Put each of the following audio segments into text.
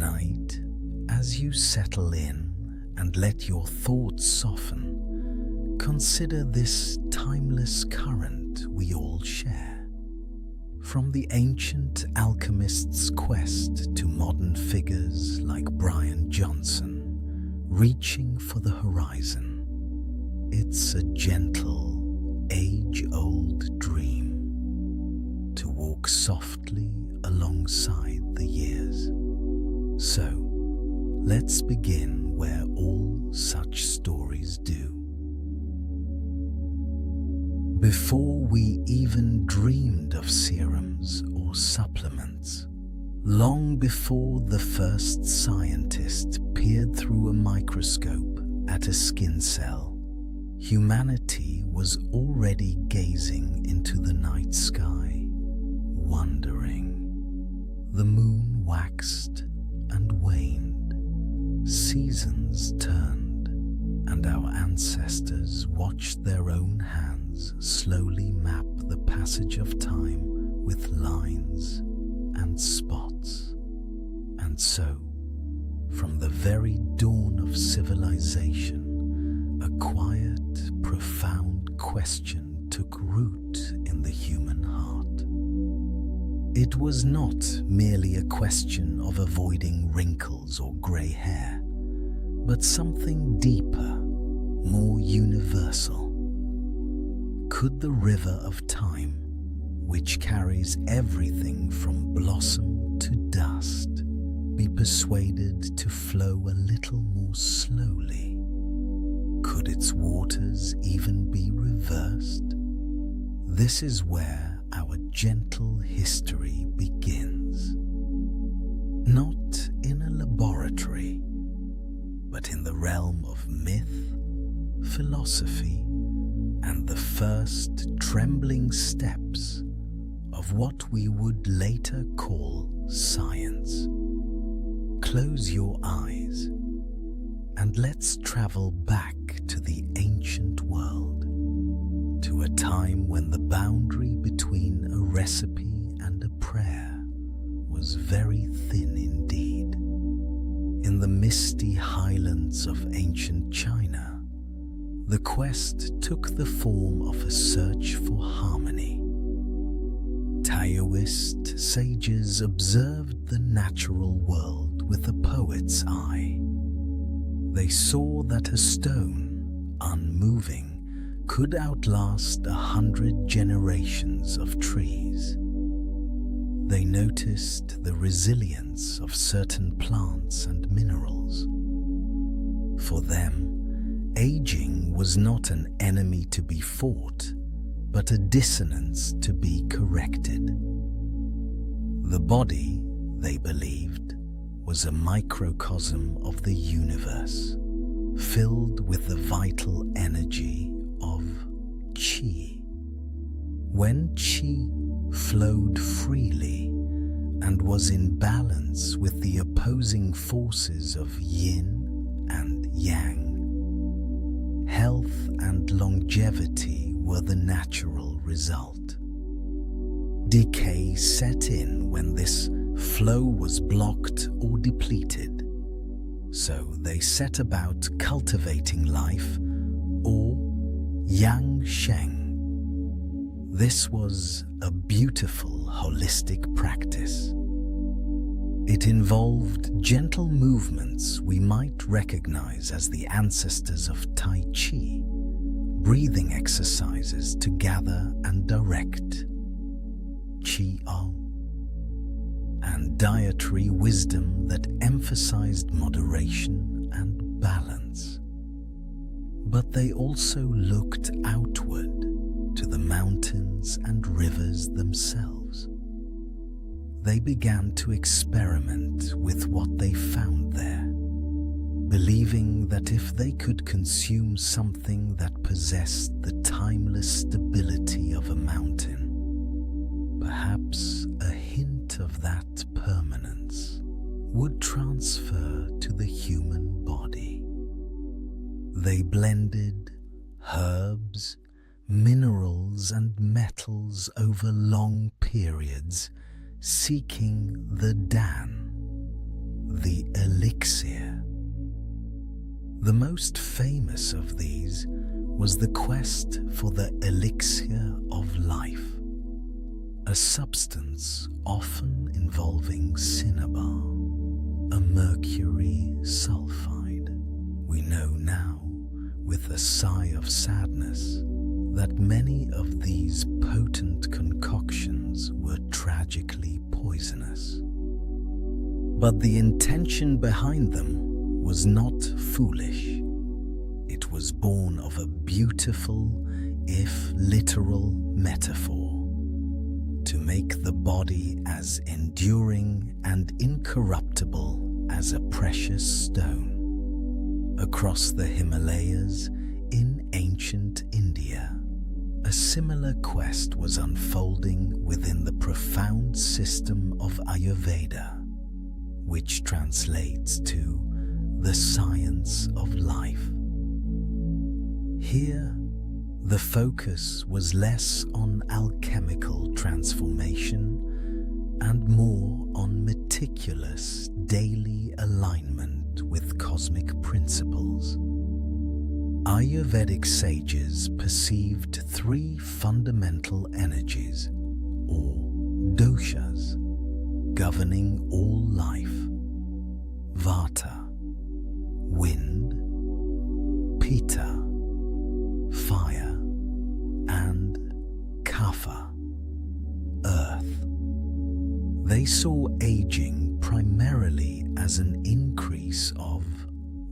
Tonight, as you settle in and let your thoughts soften, consider this timeless current we all share. From the ancient alchemist's quest to modern figures like Brian Johnson, reaching for the horizon, it's a gentle, age-old dream to walk softly alongside the years. So, let's begin where all such stories do. Before we even dreamed of serums or supplements, long before the first scientist peered through a microscope at a skin cell, humanity was already gazing into the night sky, wondering. The moon waxed and waned, seasons turned, and our ancestors watched their own hands slowly map the passage of time with lines and spots. And so, from the very dawn of civilization, a quiet, profound question took root in the human heart. It was not merely a question of avoiding wrinkles or grey hair, but something deeper, more universal. Could the river of time, which carries everything from blossom to dust, be persuaded to flow a little more slowly? Could its waters even be reversed? This is where our gentle history begins. Not in a laboratory, but in the realm of myth, philosophy, and the first trembling steps of what we would later call science. Close your eyes and let's travel back to the ancient world, to a time when the boundary between a recipe and a prayer was very thin indeed. In the misty highlands of ancient China, the quest took the form of a search for harmony. Taoist sages observed the natural world with a poet's eye. They saw that a stone, unmoving, could outlast 100 generations of trees. They noticed the resilience of certain plants and minerals. For them, aging was not an enemy to be fought, but a dissonance to be corrected. The body, they believed, was a microcosm of the universe, filled with the vital energy of qi. When qi flowed freely and was in balance with the opposing forces of yin and yang, health and longevity were the natural result. Decay set in when this flow was blocked or depleted, so they set about cultivating life, or yang sheng. This was a beautiful holistic practice. It involved gentle movements we might recognize as the ancestors of Tai Chi, breathing exercises to gather and direct, Qi-O, and dietary wisdom that emphasized moderation and balance. But they also looked outward to the mountains and rivers themselves. They began to experiment with what they found there, believing that if they could consume something that possessed the timeless stability of a mountain, perhaps a hint of that permanence would transfer to the human body. They blended herbs, minerals and metals over long periods, seeking the Dan, the Elixir. The most famous of these was the quest for the Elixir of life, a substance often involving cinnabar, a mercury sulfide. We know now, with a sigh of sadness, that many of these potent concoctions were tragically poisonous. But the intention behind them was not foolish. It was born of a beautiful, if literal, metaphor to make the body as enduring and incorruptible as a precious stone. Across the Himalayas in ancient India, a similar quest was unfolding within the profound system of Ayurveda, which translates to the science of life. Here, the focus was less on alchemical transformation and more on meticulous daily alignment with cosmic principles. Ayurvedic sages perceived three fundamental energies, or doshas, governing all life: Vata, wind; Pitta, fire; and Kapha, earth. They saw aging primarily as an increase of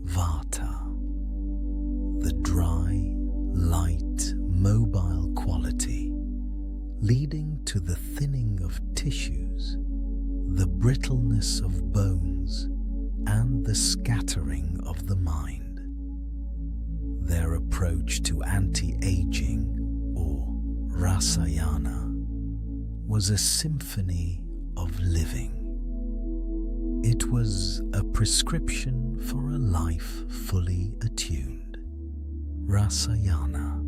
Vata, the dry, light, mobile quality, leading to the thinning of tissues, the brittleness of bones, and the scattering of the mind. Their approach to anti-aging, or rasayana, was a symphony of living. It was a prescription for a life fully attuned. Rasayana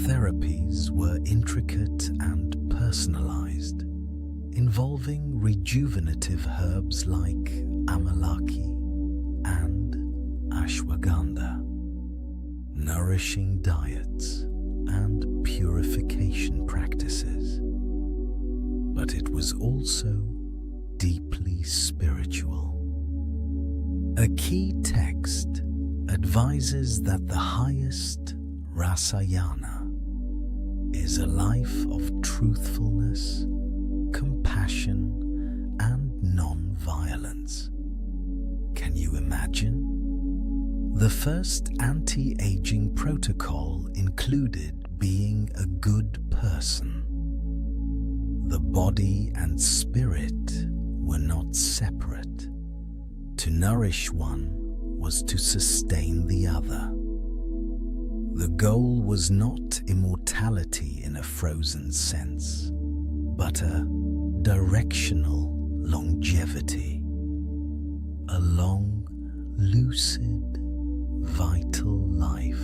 therapies were intricate and personalized, involving rejuvenative herbs like amalaki and ashwagandha, nourishing diets, and purification practices. But it was also deeply spiritual. A key text advises that the highest rasayana is a life of truthfulness, compassion, and non-violence. Can you imagine? The first anti-aging protocol included being a good person. The body and spirit were not separate. To nourish one was to sustain the other. The goal was not immortality in a frozen sense, but a directional longevity, a long, lucid, vital life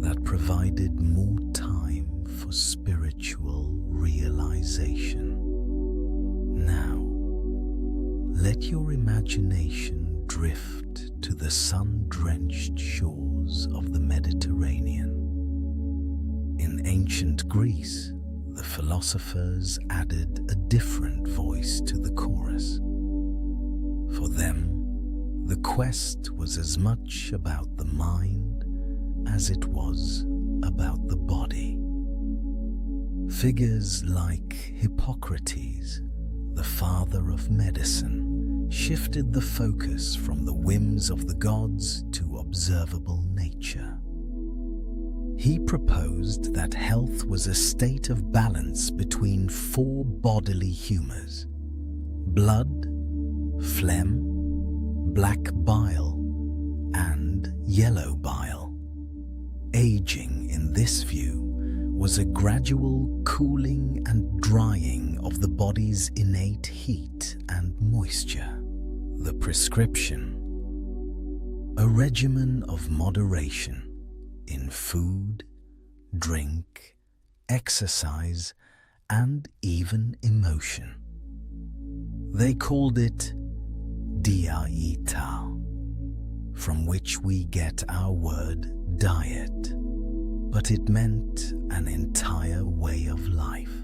that provided more time for spiritual realization. Now, let your imagination drift to the sun-drenched shores of the Mediterranean. In ancient Greece, the philosophers added a different voice to the chorus. For them, the quest was as much about the mind as it was about the body. Figures like Hippocrates, the father of medicine, shifted the focus from the whims of the gods to observable nature. He proposed that health was a state of balance between four bodily humors: blood, phlegm, black bile, and yellow bile. Aging, in this view, was a gradual cooling and drying of the body's innate heat and moisture. The prescription: a regimen of moderation in food, drink, exercise, and even emotion. They called it dieta, from which we get our word diet, but it meant an entire way of life.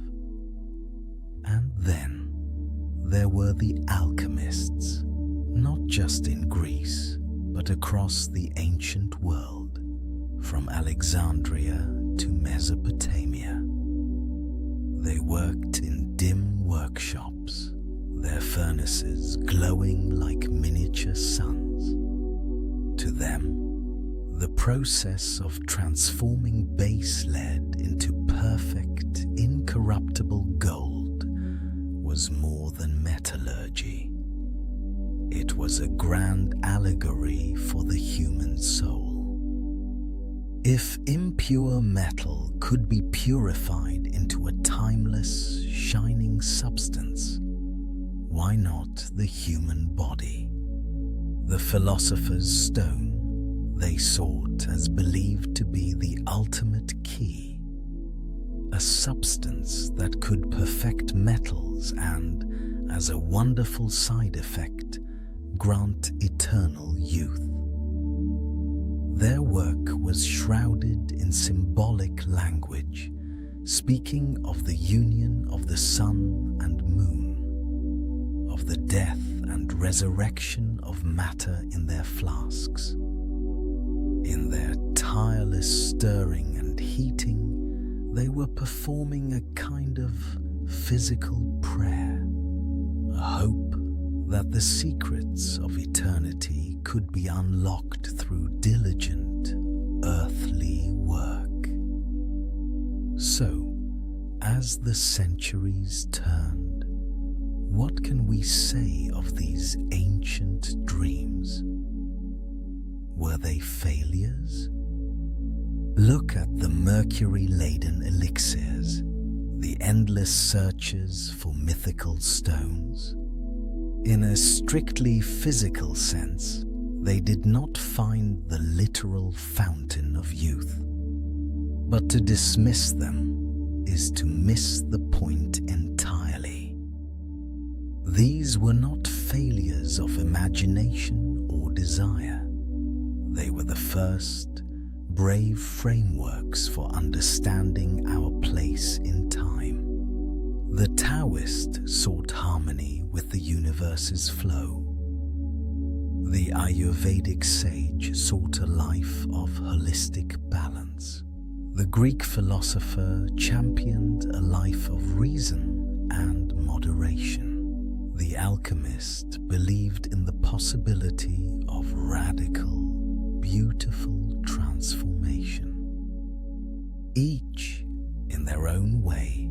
And then there were the alchemists, not just in Greece, but across the ancient world, from Alexandria to Mesopotamia. They worked in dim workshops, their furnaces glowing like miniature suns. To them, the process of transforming base lead into perfect, incorruptible gold was more than metallurgy. It was a grand allegory for the human soul. If impure metal could be purified into a timeless, shining substance, why not the human body? The Philosopher's Stone they sought as believed to be the ultimate key, a substance that could perfect metals and, as a wonderful side effect, grant eternal youth. Their work was shrouded in symbolic language, speaking of the union of the sun and moon, of the death and resurrection of matter in their flasks. In their tireless stirring and heating, they were performing a kind of physical prayer, a hope that the secrets of eternity could be unlocked through diligent, earthly work. So, as the centuries turned, what can we say of these ancient dreams? Were they failures? Look at the mercury-laden elixirs, the endless searches for mythical stones. In a strictly physical sense, they did not find the literal fountain of youth. But to dismiss them is to miss the point entirely. These were not failures of imagination or desire. They were the first, brave frameworks for understanding our place in time. The Taoist sought harmony with the universe's flow. The Ayurvedic sage sought a life of holistic balance. The Greek philosopher championed a life of reason and moderation. The alchemist believed in the possibility of radical, beautiful transformation. Each, in their own way,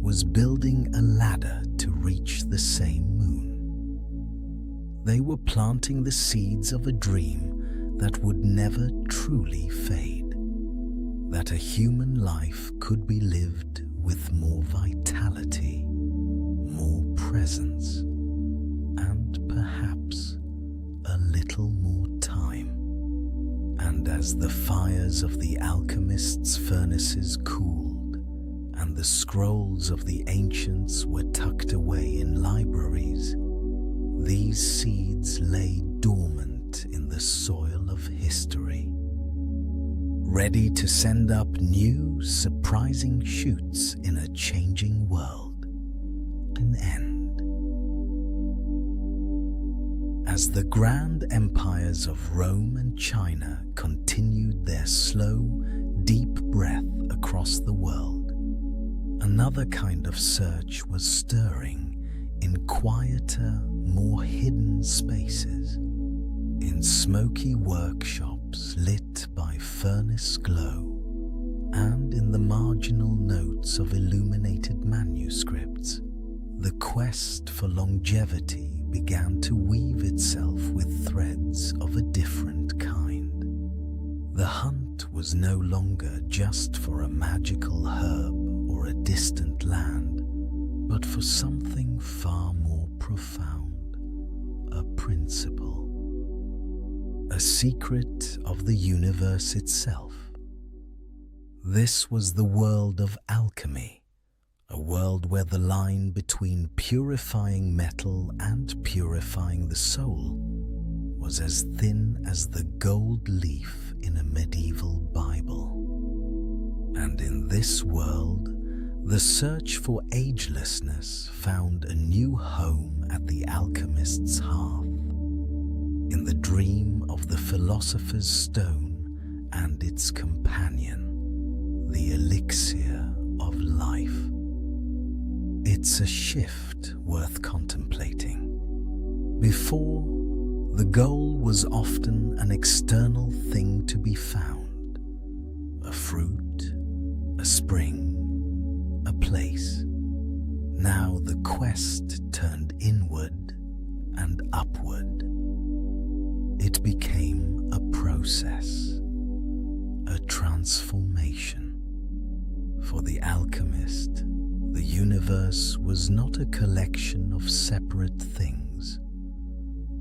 was building a ladder to reach the same moon. They were planting the seeds of a dream that would never truly fade, that a human life could be lived with more vitality, more presence, and perhaps a little more time. And as the fires of the alchemists' furnaces cooled, and the scrolls of the ancients were tucked away in libraries, these seeds lay dormant in the soil of history, ready to send up new, surprising shoots in a changing world. An end. As the grand empires of Rome and China continued their slow, deep breath across the world, another kind of search was stirring in quieter, more hidden spaces, in smoky workshops lit by furnace glow, and in the marginal notes of illuminated manuscripts. The quest for longevity began to weave itself with threads of a different kind. The hunt was no longer just for a magical herb or a distant land, but for something far more profound, a principle, a secret of the universe itself. This was the world of alchemy, a world where the line between purifying metal and purifying the soul was as thin as the gold leaf in a medieval Bible. And in this world, the search for agelessness found a new home at the Alchemist's hearth, in the dream of the Philosopher's stone and its companion, the Elixir of life. It's a shift worth contemplating. Before, the goal was often an external thing to be found, a fruit, a spring, a place. Now the quest turned inward and upward. It became a process, a transformation. For the alchemist, the universe was not a collection of separate things,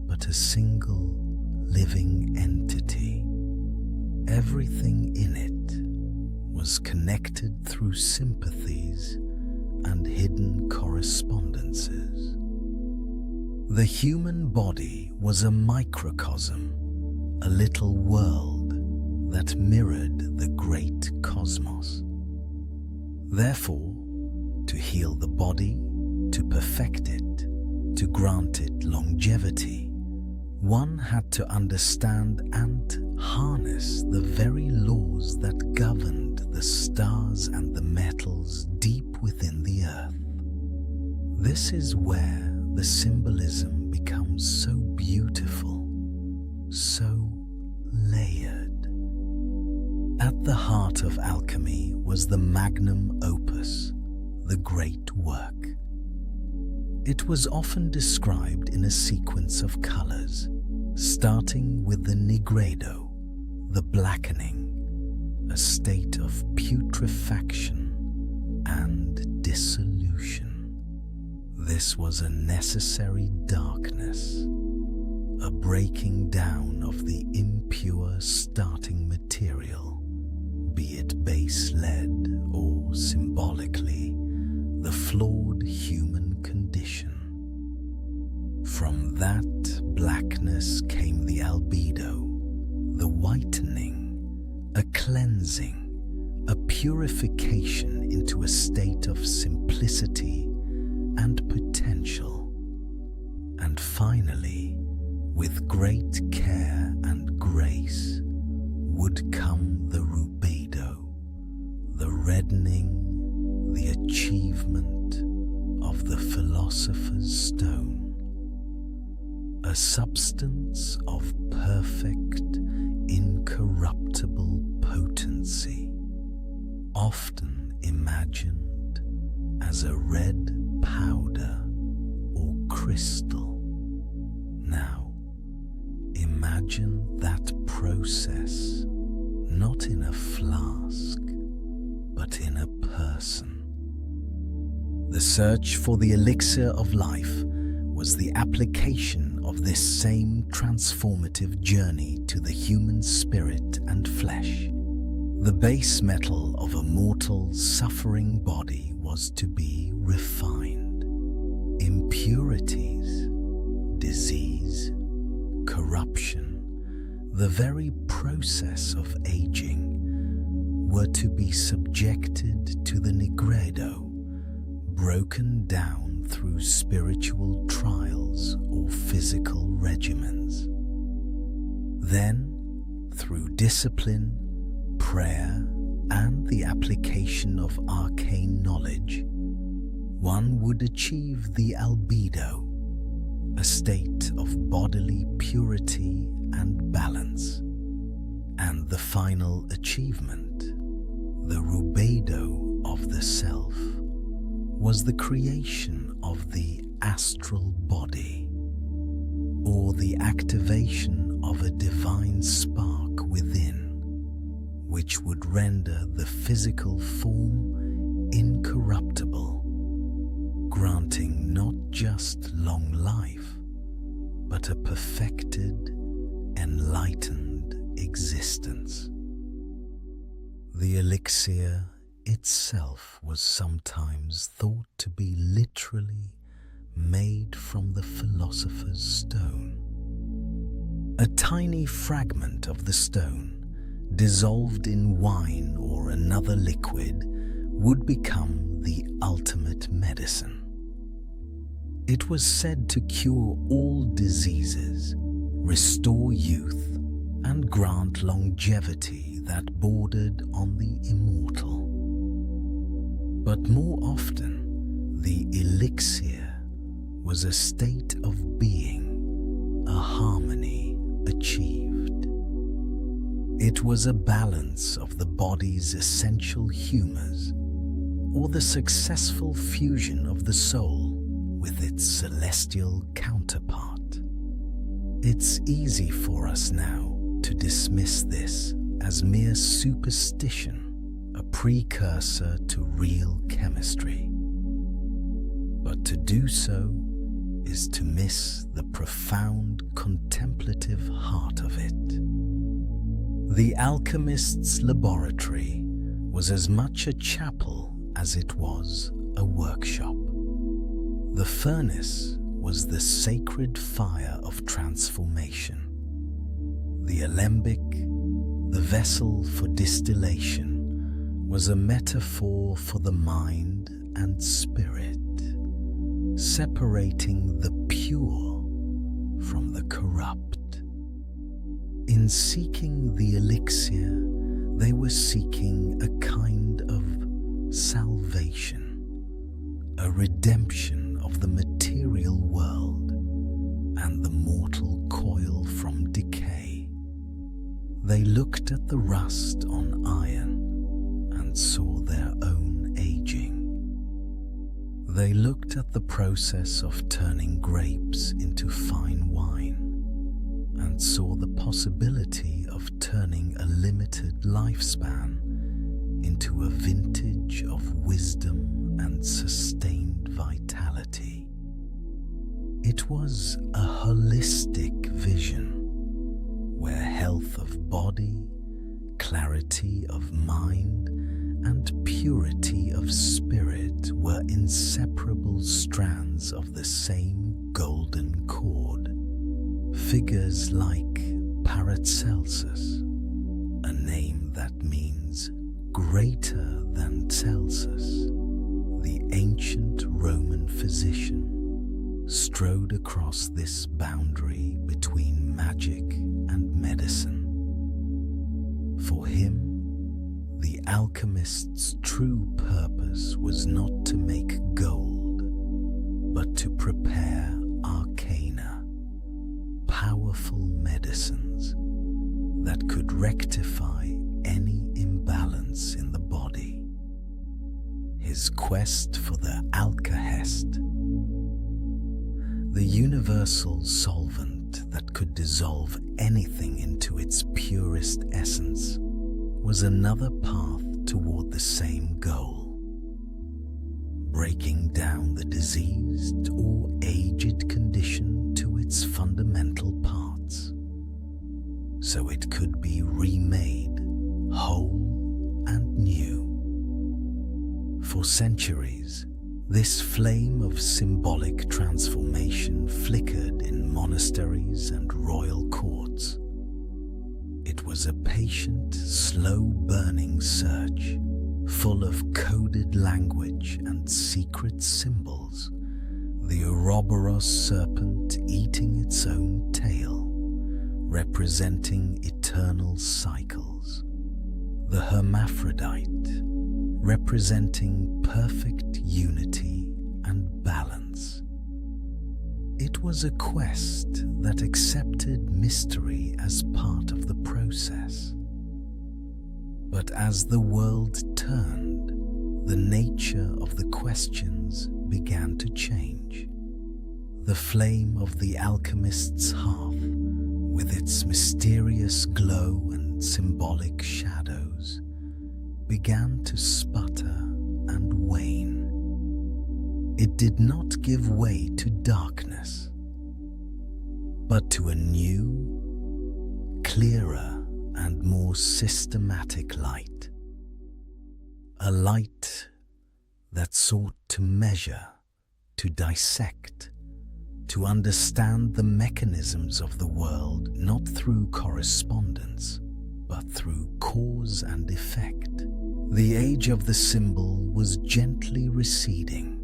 but a single living entity. Everything in it was connected through sympathies and hidden correspondences. The human body was a microcosm, a little world that mirrored the great cosmos. Therefore, to heal the body, to perfect it, to grant it longevity, one had to understand and harness the very laws that governed the stars and the metals deep within the earth. This is where the symbolism becomes so beautiful, so layered. At the heart of alchemy was the magnum opus, the great work. It was often described in a sequence of colors, starting with the nigredo, the blackening, a state of putrefaction and dissolution. This was a necessary darkness, a breaking down of the impure starting material, be it base lead or symbolically, the flawed human condition. From that blackness came the albedo, the whitening, a cleansing, a purification into a state of simplicity and potential. And finally, with great care and grace, would come the rubedo, the reddening, the achievement of the Philosopher's stone, a substance of perfect, incorruptible potency, often imagined as a red powder or crystal. Now, imagine that process not in a flask, but in a person. The search for the elixir of life was the application of this same transformative journey to the human spirit and flesh. The base metal of a mortal, suffering body was to be refined. Impurities, disease, corruption, the very process of aging, were to be subjected to the nigredo, broken down through spiritual trials or physical regimens. Then, through discipline, prayer, and the application of arcane knowledge, one would achieve the albedo, a state of bodily purity and balance, and the final achievement, the rubedo of the self, was the creation of the astral body, or the activation of a divine spark within, which would render the physical form incorruptible, granting not just long life, but a perfected, enlightened existence. The elixir itself was sometimes thought to be literally made from the Philosopher's stone. A tiny fragment of the stone, dissolved in wine or another liquid, would become the ultimate medicine. It was said to cure all diseases, restore youth, and grant longevity that bordered on the immortal. But more often, the elixir was a state of being, a harmony achieved. It was a balance of the body's essential humors, or the successful fusion of the soul with its celestial counterpart. It's easy for us now to dismiss this as mere superstition, a precursor to real chemistry. But to do so is to miss the profound contemplative heart of it. The alchemist's laboratory was as much a chapel as it was a workshop. The furnace was the sacred fire of transformation. The alembic, the vessel for distillation, was a metaphor for the mind and spirit, separating the pure from the corrupt. In seeking the elixir, they were seeking a kind of salvation, a redemption of the material world and the mortal coil from decay. They looked at the rust on iron and saw their own aging. They looked at the process of turning grapes into fine wine and saw the possibility of turning a limited lifespan into a vintage of wisdom and sustained vitality. It was a holistic vision where health of body, clarity of mind, and purity of spirit were inseparable strands of the same golden cord. Figures like Paracelsus, a name that means greater than Celsus, the ancient Roman physician, strode across this boundary between magic and medicine. For him, the alchemist's true purpose was not to make gold, but to prepare arcana, powerful medicines that could rectify any imbalance in the body. His quest for the Alchemist, the universal solvent that could dissolve anything into its purest essence, was another path toward the same goal. Breaking down the diseased or aged condition to its fundamental parts, so it could be remade whole and new. For centuries, this flame of symbolic transformation flickered in monasteries and royal courts. It was a patient, slow-burning search, full of coded language and secret symbols, the Ouroboros serpent eating its own tail, representing eternal cycles, the hermaphrodite, representing perfect unity and balance. It was a quest that accepted mystery as part of the process. But as the world turned, the nature of the questions began to change. The flame of the alchemist's hearth, with its mysterious glow and symbolic shadows, began to sputter and wane. It did not give way to darkness, but to a new, clearer, and more systematic light. a light that sought to measure, to dissect, to understand the mechanisms of the world not through correspondence, but through cause and effect. The age of the symbol was gently receding,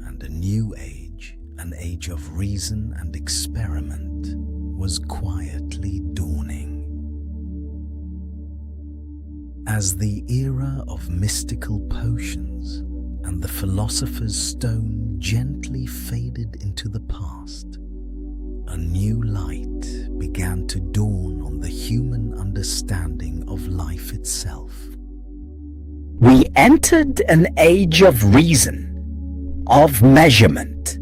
and a new age, an age of reason and experiment, was quietly dawning. As the era of mystical potions and the philosopher's stone gently faded into the past, a new light began to dawn on the human understanding of life itself. We entered an age of reason, of measurement,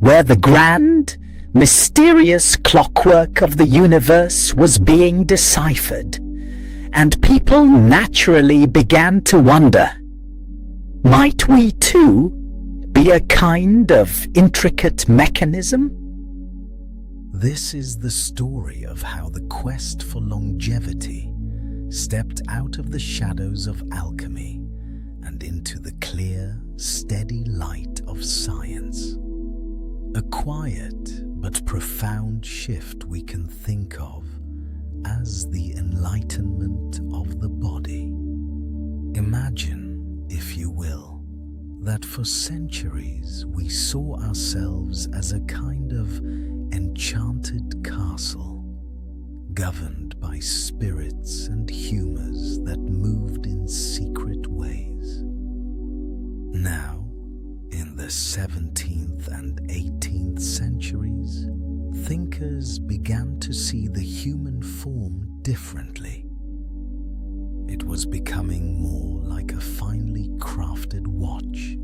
where the grand, mysterious clockwork of the universe was being deciphered, and people naturally began to wonder, might we too be a kind of intricate mechanism? This is the story of how the quest for longevity stepped out of the shadows of alchemy and into the clear, steady light of science. A quiet but profound shift we can think of as the enlightenment of the body. Imagine, if you will, that for centuries we saw ourselves as a kind of enchanted castle, governed by spirits and humors that moved in secret ways. Now, in the 17th and 18th centuries, thinkers began to see the human form differently. It was becoming more like a finely crafted watch,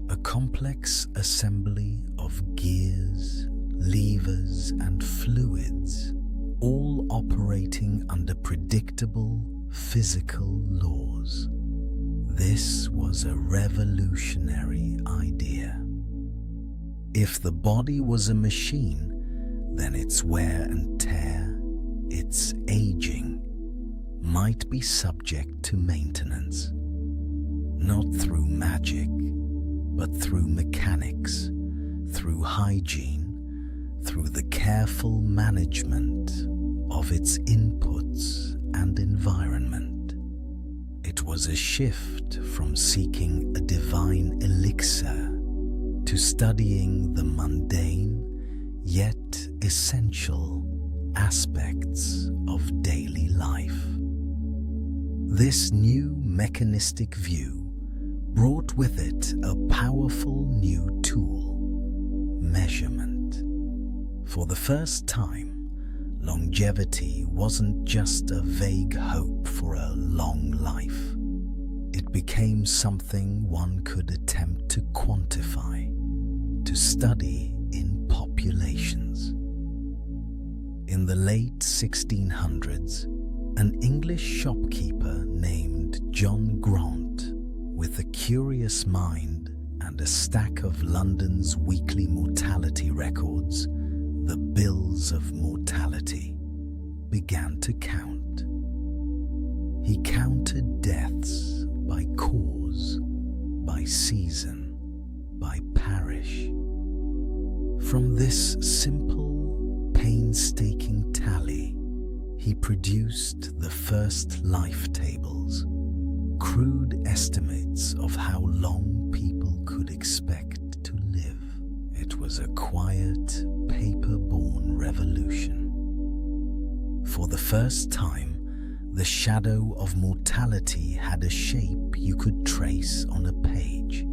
a complex assembly of gears, levers, and fluids, all operating under predictable physical laws. This was a revolutionary idea. If the body was a machine, then its wear and tear, its aging, might be subject to maintenance, not through magic, but through mechanics, through hygiene, through the careful management of its inputs and environment. It was a shift from seeking a divine elixir to studying the mundane yet essential aspects of daily life. This new mechanistic view brought with it a powerful new tool, measurement. For the first time, longevity wasn't just a vague hope for a long life. It became something one could attempt to quantify, to study in populations. In the late 1600s, an English shopkeeper named John Grant, with a curious mind and a stack of London's weekly mortality records, the bills of mortality, began to count. He counted deaths by cause, by season, by parish. From this simple, painstaking tally, he produced the first life tables, crude estimates of how long people could expect to live. It was a quiet, paper-born revolution. For the first time, the shadow of mortality had a shape you could trace on a page.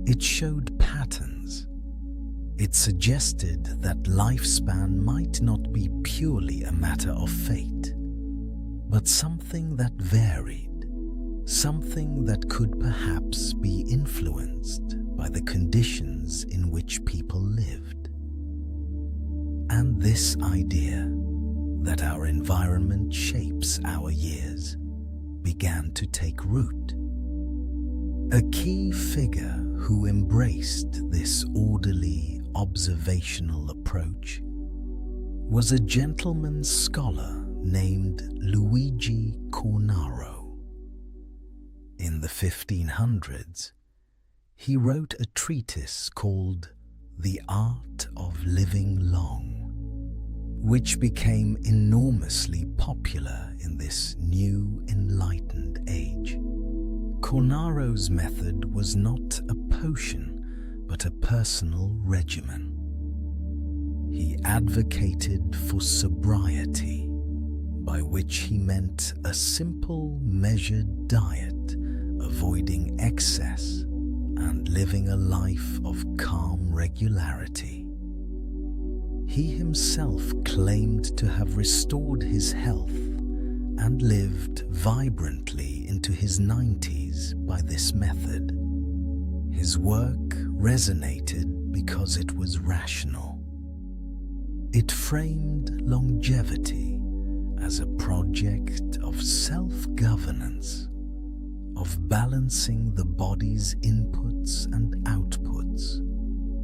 It showed patterns. It suggested that lifespan might not be purely a matter of fate, but something that varied, something that could perhaps be influenced by the conditions in which people lived. And this idea that our environment shapes our years began to take root. A key figure who embraced this orderly, observational approach was a gentleman scholar named Luigi Cornaro. In the 1500s, he wrote a treatise called The Art of Living Long, which became enormously popular in this new enlightened age. Cornaro's method was not a potion, but a personal regimen. He advocated for sobriety, by which he meant a simple, measured diet, avoiding excess, and living a life of calm regularity. He himself claimed to have restored his health and lived vibrantly into his 90s by this method. His work resonated because it was rational. It framed longevity as a project of self-governance, of balancing the body's inputs and outputs,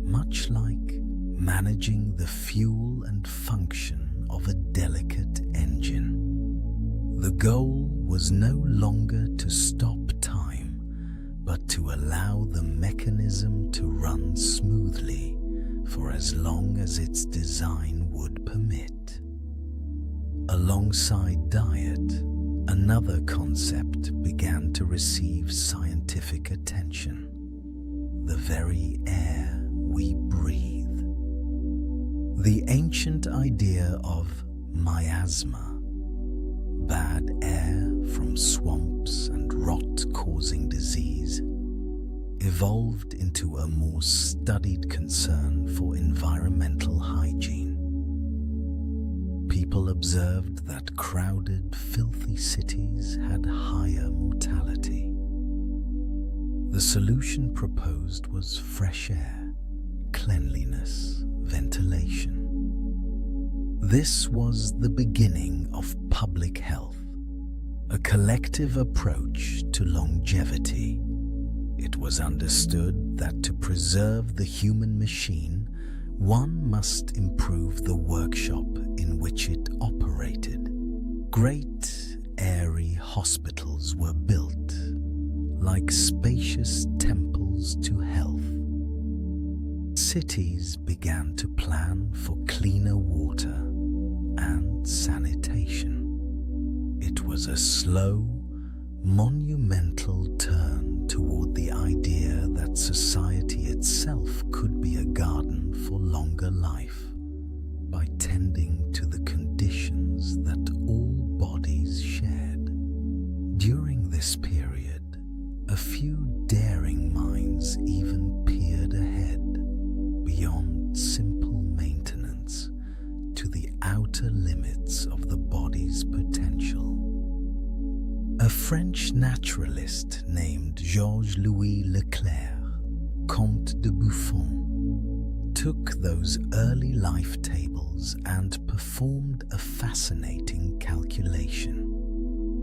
much like managing the fuel and function of a delicate engine. The goal was no longer to stop time, but to allow the mechanism to run smoothly for as long as its design would permit. Alongside diet, another concept began to receive scientific attention: the very air we breathe. The ancient idea of miasma, bad air from swamps and rot causing disease, evolved into a more studied concern for environmental hygiene. People observed that crowded, filthy cities had higher mortality. The solution proposed was fresh air, cleanliness, ventilation. This was the beginning of public health, a collective approach to longevity. It was understood that to preserve the human machine, one must improve the workshop in which it operated. Great, airy hospitals were built, like spacious temples to health. Cities began to plan for cleaner water and sanitation. It was a slow, monumental turn toward the idea that society itself could be a garden for longer life by tending to the conditions that all bodies shared. During this period, a few daring minds even peered ahead, beyond simple maintenance, to the outer limits of the body's potential. A French naturalist named Georges-Louis Leclerc, Comte de Buffon, took those early life tables and performed a fascinating calculation.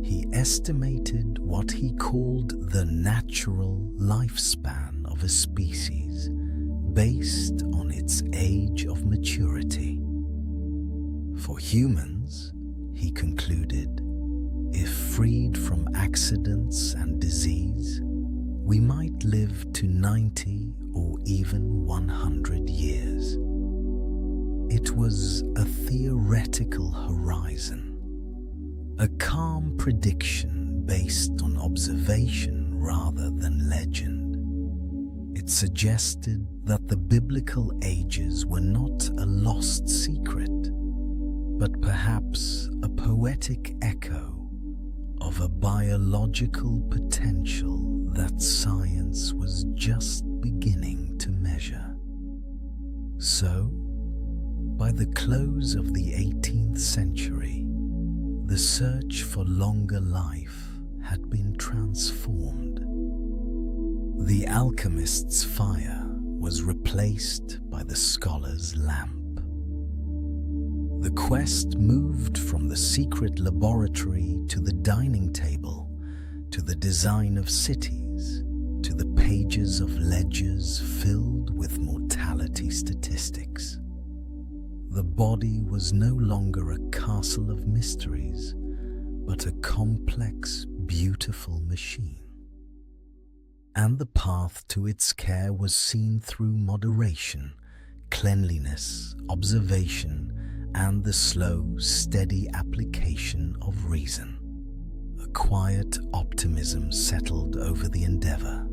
He estimated what he called the natural lifespan of a species based on its age of maturity. For humans, he concluded, if freed from accidents and disease, we might live to 90 or even 100 years. It was a theoretical horizon, a calm prediction based on observation rather than legend. It suggested that the biblical ages were not a lost secret, but perhaps a poetic echo of a biological potential that science was just beginning to measure. So, by the close of the 18th century, the search for longer life had been transformed. The alchemist's fire was replaced by the scholar's lamp. The quest moved from the secret laboratory to the dining table, to the design of cities, to the pages of ledgers filled with mortality statistics. The body was no longer a castle of mysteries, but a complex, beautiful machine. and the path to its care was seen through moderation, cleanliness, observation, and the slow, steady application of reason. A quiet optimism settled over the endeavor.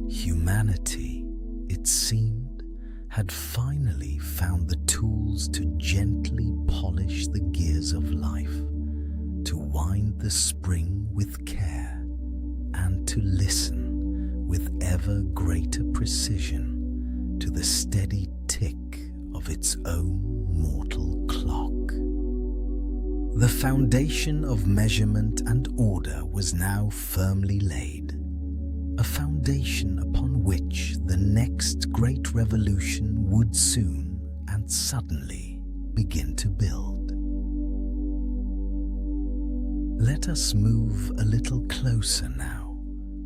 Humanity, it seemed, had finally found the tools to gently polish the gears of life, to wind the spring with care, and to listen with ever greater precision to the steady tick of its own mortal clock. The foundation of measurement and order was now firmly laid, a foundation upon which the next great revolution would soon and suddenly begin to build. Let us move a little closer now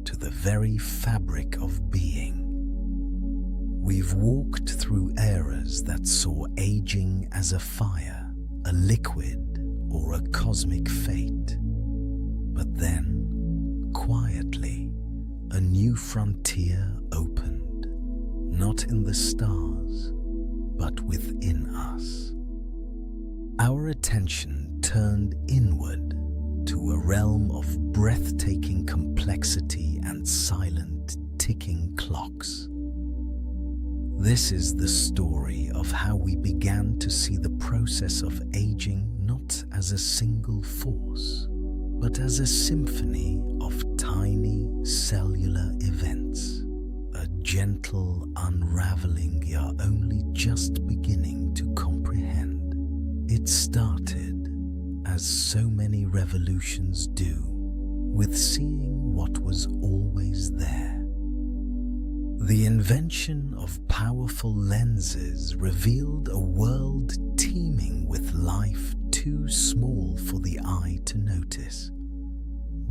to the very fabric of being. We've walked through eras that saw aging as a fire, a liquid, or a cosmic fate. But then, quietly, a new frontier opened, not in the stars, but within us. Our attention turned inward to a realm of breathtaking complexity and silent ticking clocks. This is the story of how we began to see the process of aging not as a single force, but as a symphony of tiny cellular events, a gentle unraveling you're only just beginning to comprehend. It started, as so many revolutions do, with seeing what was always there. The invention of powerful lenses revealed a world teeming with life too small for the eye to notice.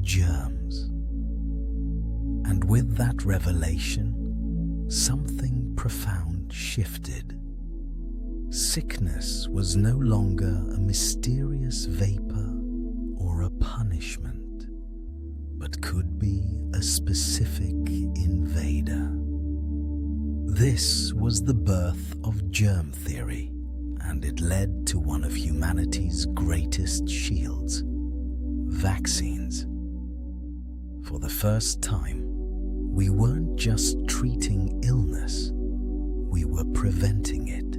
Germs. And with that revelation, something profound shifted. Sickness was no longer a mysterious vapor or a punishment, but could be a specific invader. This was the birth of germ theory, and it led to one of humanity's greatest shields, vaccines. For the first time, we weren't just treating illness, we were preventing it.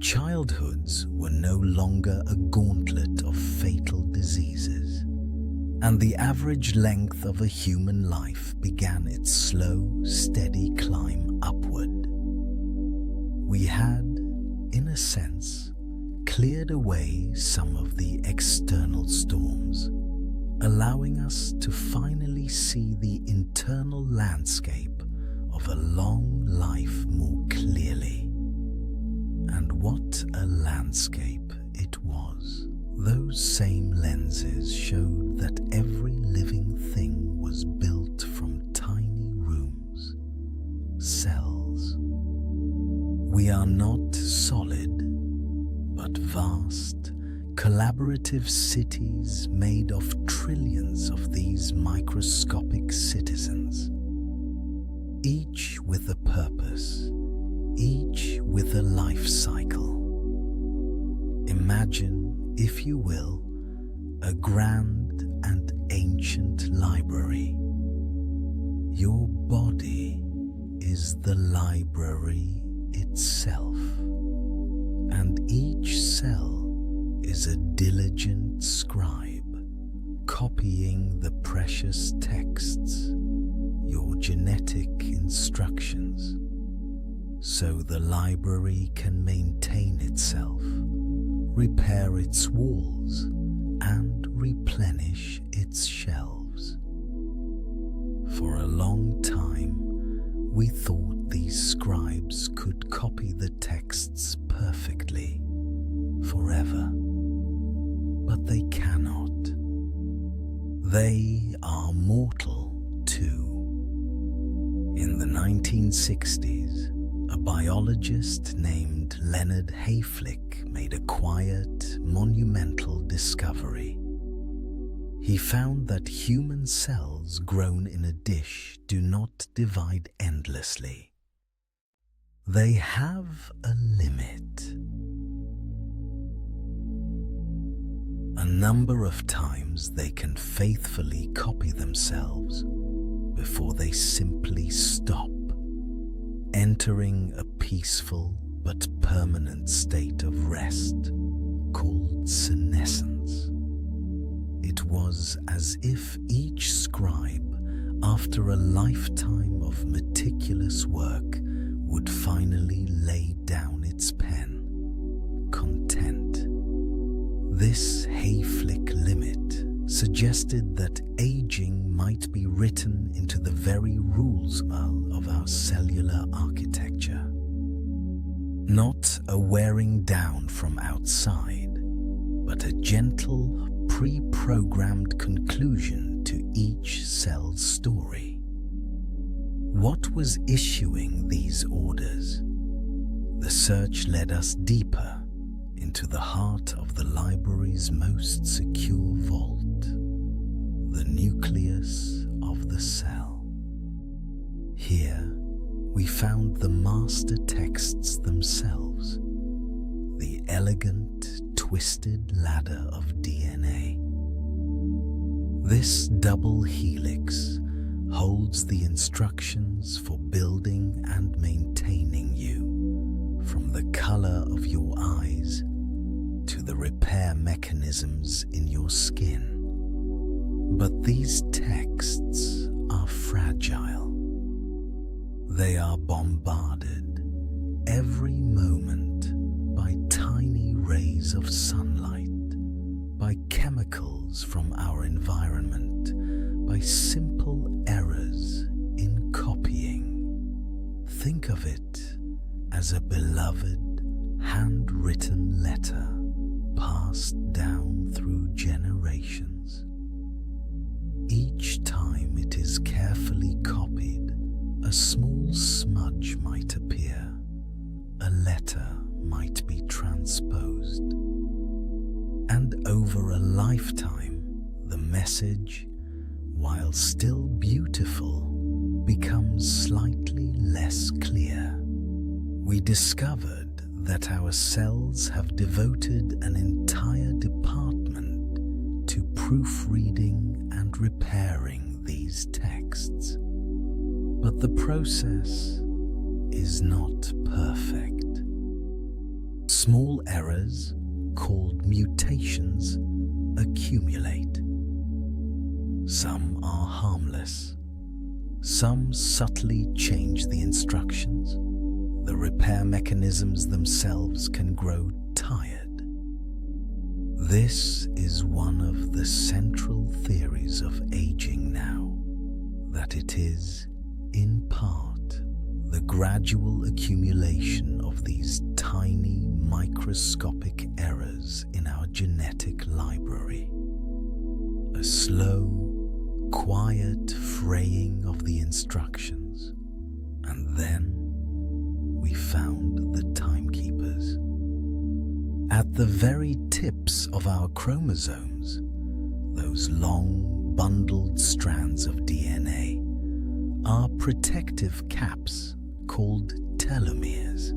Childhoods were no longer a gauntlet of fatal diseases, and the average length of a human life began its slow, steady climb upward. We had, in a sense, cleared away some of the external storms, allowing us to finally see the internal landscape of a long life more clearly. And what a landscape it was. Those same lenses showed that every living thing was built from tiny rooms, cells. We are not solid, but vast, collaborative cities made of trillions of these microscopic citizens, each with a purpose, each with a life cycle. Imagine, if you will, a grand and ancient library. Your body is the library itself, and each cell is a diligent scribe, copying the precious texts, your genetic instructions, so the library can maintain itself, repair its walls, and replenish its shelves. For a long time, we thought these scribes could copy the texts perfectly, forever. But they cannot. They are mortal too. In the 1960s, a biologist named Leonard Hayflick made a quiet, monumental discovery. he found that human cells grown in a dish do not divide endlessly. They have a limit. A number of times they can faithfully copy themselves before they simply stop, entering a peaceful but permanent state of rest called senescence. It was as if each scribe, after a lifetime of meticulous work, would finally lay down its pen, content. This Hayflick limit suggested that aging might be written into the very rules of our cellular architecture. Not a wearing down from outside, but a gentle, pre-programmed conclusion to each cell's story. What was issuing these orders? The search led us deeper into the heart of the library's most secure vault, the nucleus of the cell. Here, we found the master texts themselves, the elegant, twisted ladder of DNA. This double helix holds the instructions for building and maintaining you, from the color of your eyes to the repair mechanisms in your skin. But these texts are fragile. They are bombarded every moment by tiny rays of sunlight, by chemicals from our environment, by simple errors in copying. Think of it as a beloved, handwritten letter passed down through generations. Each time it is carefully copied, a small smudge might appear, a letter might be transposed. And over a lifetime, the message, while still beautiful, becomes slightly less clear. We discovered that our cells have devoted an entire department to proofreading and repairing these texts. But the process is not perfect. Small errors, called mutations, accumulate. Some are harmless. Some subtly change the instructions. The repair mechanisms themselves can grow tired. This is one of the central theories of aging now, that it is, in part, the gradual accumulation of these tiny microscopic errors in our genetic library. A slow, quiet fraying of the instructions, and then we found the timekeepers. At the very tips of our chromosomes, those long, bundled strands of DNA, are protective caps called telomeres.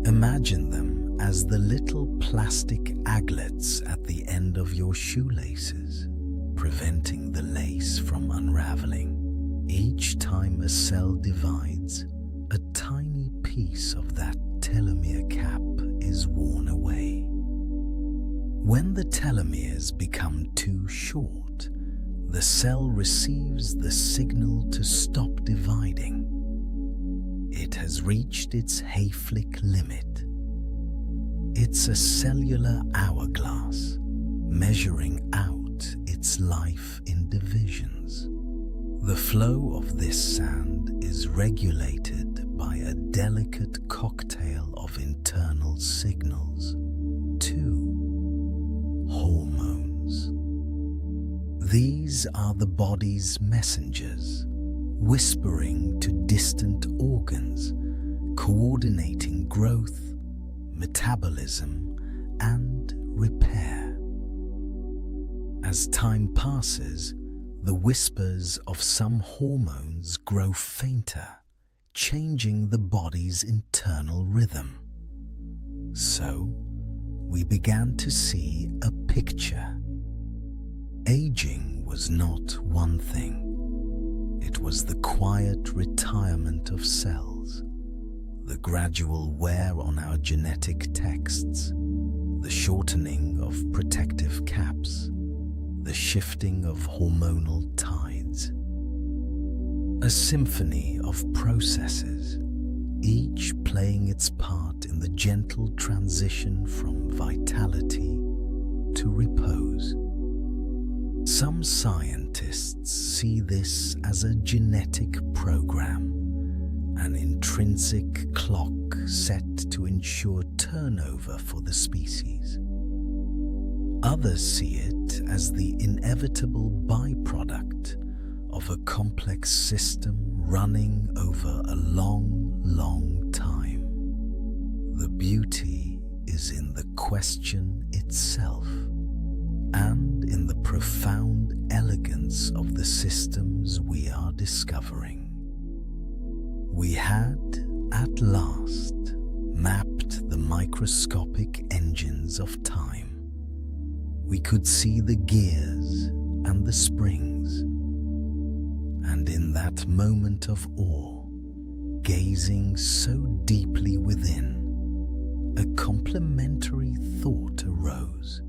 Imagine them as the little plastic aglets at the end of your shoelaces, preventing the lace from unraveling. Each time a cell divides, a tiny piece of that telomere cap is worn away. When the telomeres become too short, the cell receives the signal to stop dividing. It has reached its Hayflick limit. It's a cellular hourglass, measuring out its life in divisions. The flow of this sand is regulated by a delicate cocktail of internal signals. 2. Hormones. These are the body's messengers, whispering to distant organs, coordinating growth, metabolism, and repair. As time passes, the whispers of some hormones grow fainter, changing the body's internal rhythm. So, we began to see a picture. Aging was not one thing. It was the quiet retirement of cells, the gradual wear on our genetic texts, the shortening of protective caps, the shifting of hormonal tides. A symphony of processes, each playing its part in the gentle transition from vitality to repose. Some scientists see this as a genetic program, an intrinsic clock set to ensure turnover for the species. Others see it as the inevitable byproduct of a complex system running over a long time. The beauty is in the question itself, and in the profound elegance of the systems we are discovering. We had, at last, mapped the microscopic engines of time. We could see the gears and the springs, and in that moment of awe, gazing so deeply within, a complementary thought arose.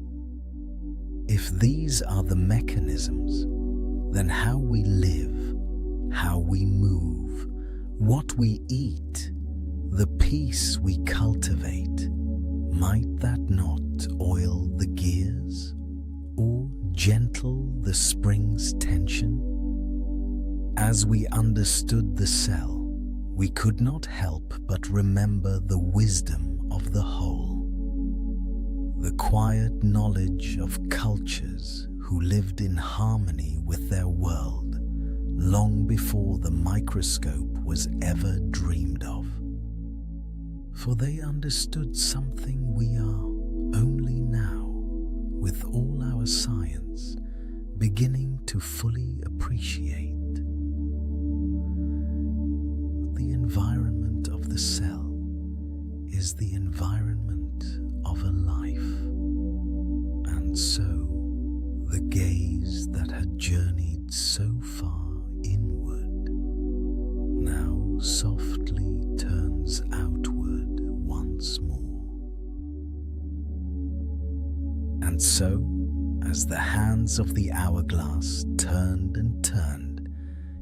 If these are the mechanisms, then how we live, how we move, what we eat, the peace we cultivate, might that not oil the gears or gentle the spring's tension? As we understood the cell, we could not help but remember the wisdom of the whole. The quiet knowledge of cultures who lived in harmony with their world long before the microscope was ever dreamed of. For they understood something we are only now, with all our science, beginning to fully appreciate. The environment of the cell is the environment of a life, and so the gaze that had journeyed so far inward now softly turns outward once more. And so, as the hands of the hourglass turned and turned,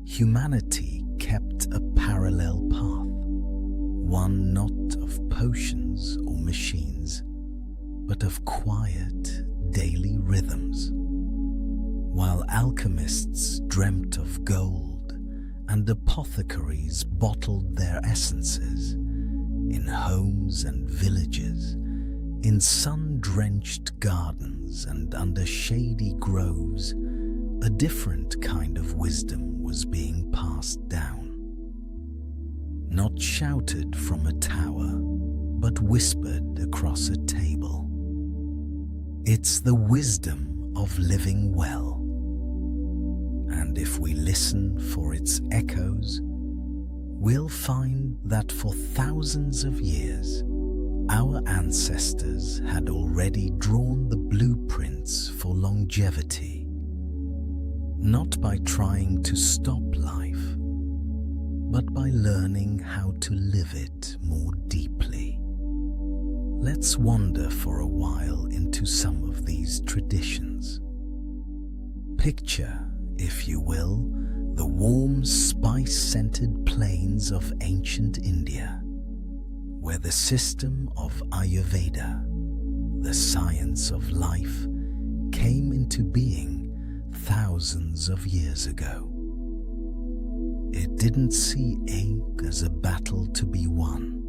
humanity kept a parallel path, one not of potions or machines, but of quiet daily rhythms. While alchemists dreamt of gold and apothecaries bottled their essences, in homes and villages, in sun-drenched gardens and under shady groves, a different kind of wisdom was being passed down. Not shouted from a tower, but whispered across a table. It's the wisdom of living well. And if we listen for its echoes, we'll find that for thousands of years, our ancestors had already drawn the blueprints for longevity, not by trying to stop life, but by learning how to live it more deeply. Let's wander for a while into some of these traditions. Picture, if you will, the warm, spice-scented plains of ancient India, where the system of Ayurveda, the science of life, came into being thousands of years ago. It didn't see ache as a battle to be won,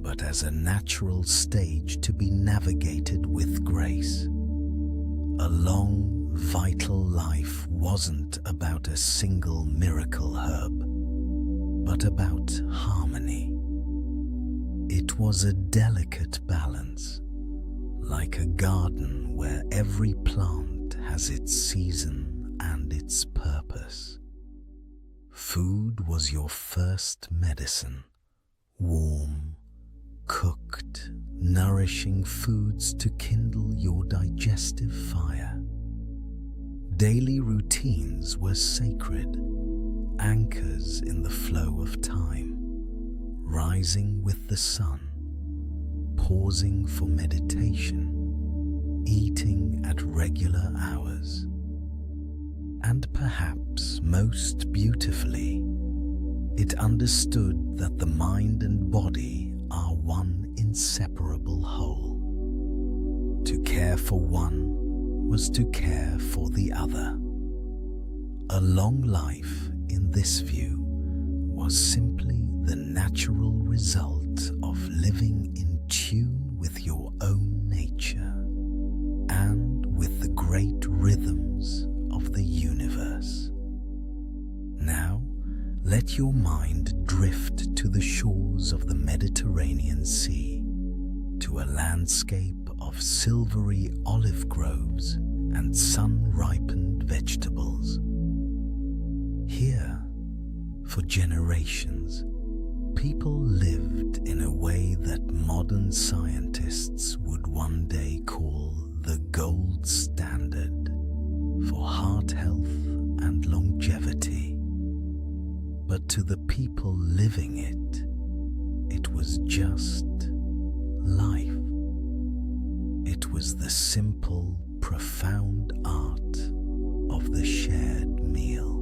but as a natural stage to be navigated with grace. A long, vital life wasn't about a single miracle herb, but about harmony. It was a delicate balance, like a garden where every plant has its season and its purpose. Food was your first medicine, warm, cooked, nourishing foods to kindle your digestive fire. Daily routines were sacred, anchors in the flow of time, rising with the sun, pausing for meditation, eating at regular hours. And perhaps most beautifully, it understood that the mind and body are one inseparable whole. To care for one was to care for the other. A long life, in this view, was simply the natural result of living in tune with your own nature and with the great rhythms of the universe. Now, let your mind drift to the shores of the Mediterranean Sea, to a landscape of silvery olive groves and sun-ripened vegetables. Here, for generations, people lived in a way that modern scientists would one day call the gold standard for heart health and longevity. But to the people living it was just life. It was the simple, profound art of the shared meal.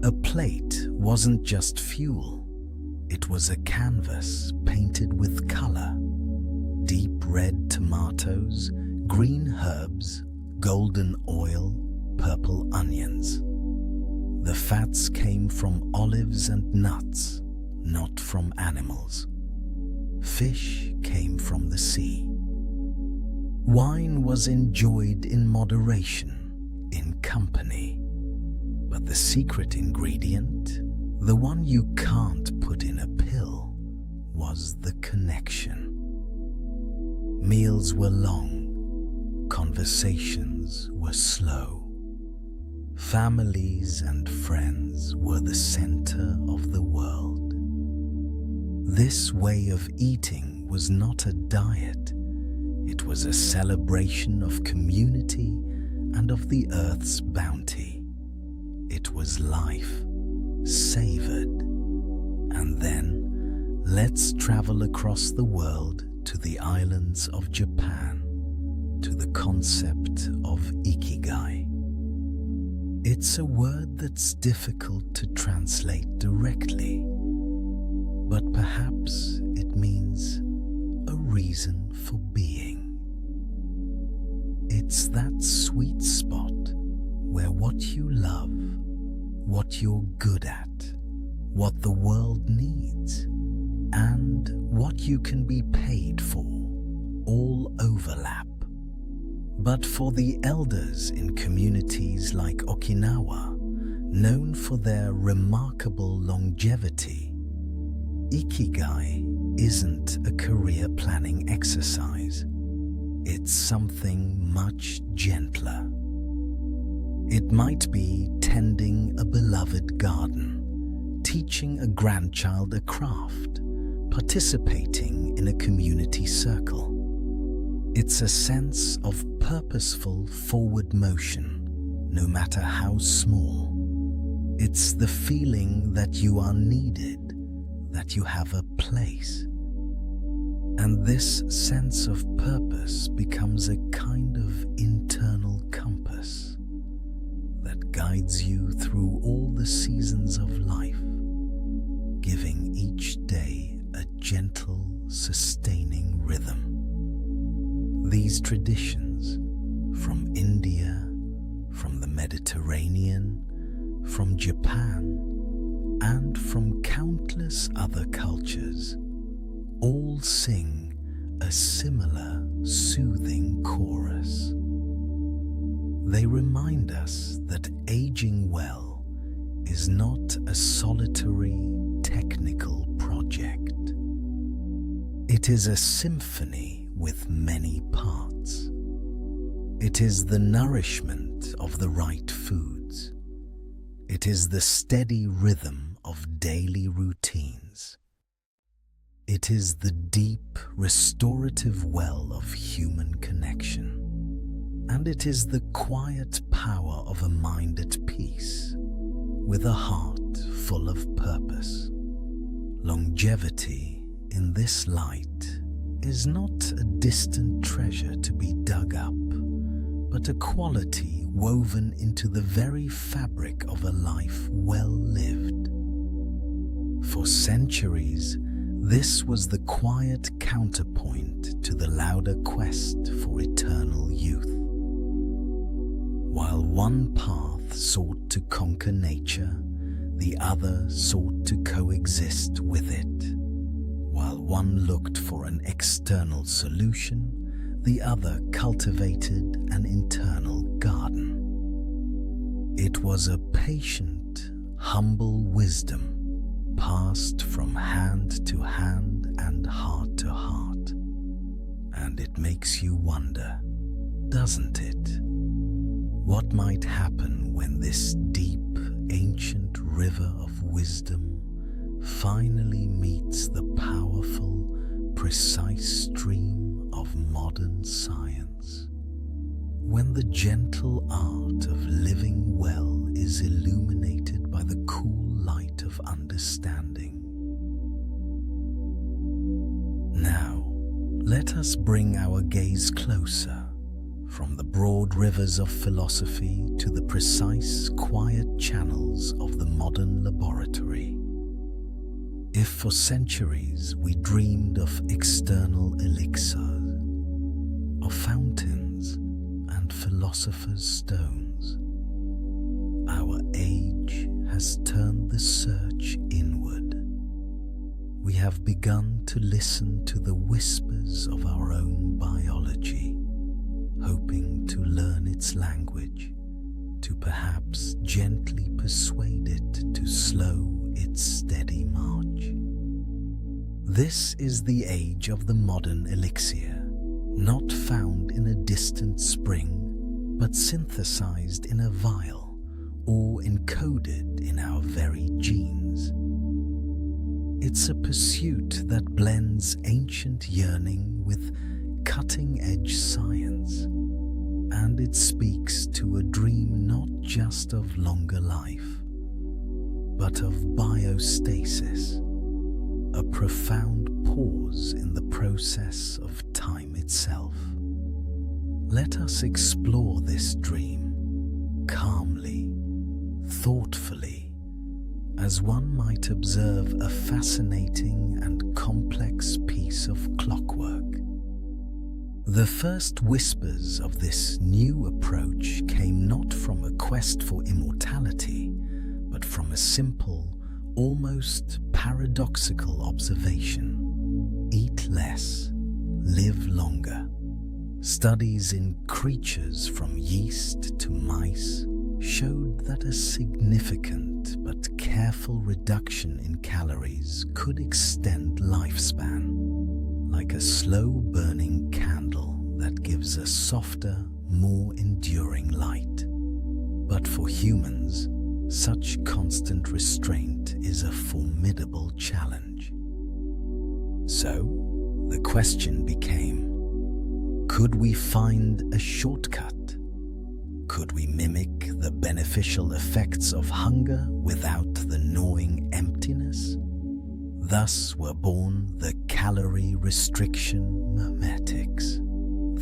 A plate wasn't just fuel, it was a canvas painted with color. Deep red tomatoes, green herbs, golden oil, purple onions. The fats came from olives and nuts, not from animals. Fish came from the sea. Wine was enjoyed in moderation, in company. But the secret ingredient, the one you can't put in a pill, was the connection. Meals were long, conversations were slow. Families and friends were the center of the world. This way of eating was not a diet. It was a celebration of community and of the earth's bounty. It was life, savored. And then, let's travel across the world to the islands of Japan, to the concept of ikigai. It's a word that's difficult to translate directly, but perhaps it means a reason for being. It's that sweet spot where what you love, what you're good at, what the world needs, and what you can be paid for all overlap. But for the elders in communities like Okinawa, known for their remarkable longevity, ikigai isn't a career planning exercise. It's something much gentler. It might be tending a beloved garden, teaching a grandchild a craft, participating in a community circle. It's a sense of purposeful forward motion, no matter how small. It's the feeling that you are needed, that you have a place. And this sense of purpose becomes a kind of internal compass that guides you through all the seasons of life, giving each day a gentle, sustaining rhythm. These traditions, from India, from the Mediterranean, from Japan, and from countless other cultures, all sing a similar soothing chorus. They remind us that aging well is not a solitary technical project. It is a symphony with many parts. It is the nourishment of the right foods. It is the steady rhythm of daily routines. It is the deep, restorative well of human connection. And it is the quiet power of a mind at peace, with a heart full of purpose. Longevity in this light is not a distant treasure to be dug up, but a quality woven into the very fabric of a life well lived. For centuries, this was the quiet counterpoint to the louder quest for eternal youth. While one path sought to conquer nature, the other sought to coexist with it. While one looked for an external solution, the other cultivated an internal garden. It was a patient, humble wisdom passed from hand to hand and heart to heart. And it makes you wonder, doesn't it? What might happen when this deep, ancient river of wisdom finally meets the powerful, precise stream of modern science? When the gentle art of living well is illuminated by the cool light of understanding. Now, let us bring our gaze closer, from the broad rivers of philosophy to the precise, quiet channels of the modern laboratory. If for centuries we dreamed of external elixirs, of fountains and philosopher's stones, our age has turned the search inward. We have begun to listen to the whispers of our own biology, hoping to learn its language, to perhaps gently persuade it to slow its steady march. This is the age of the modern elixir, not found in a distant spring, but synthesized in a vial or encoded in our very genes. It's a pursuit that blends ancient yearning with cutting-edge science, and it speaks to a dream not just of longer life, but of biostasis, a profound pause in the process of time itself. Let us explore this dream calmly, thoughtfully, as one might observe a fascinating and complex piece of clockwork. The first whispers of this new approach came not from a quest for immortality, but from a simple, almost paradoxical observation: eat less, live longer. Studies in creatures from yeast to mice showed that a significant but careful reduction in calories could extend lifespan, like a slow-burning candle that gives a softer, more enduring light. But for humans, such constant restraint is a formidable challenge. So, the question became, could we find a shortcut? Could we mimic the beneficial effects of hunger without the gnawing emptiness? Thus were born the calorie restriction memetics.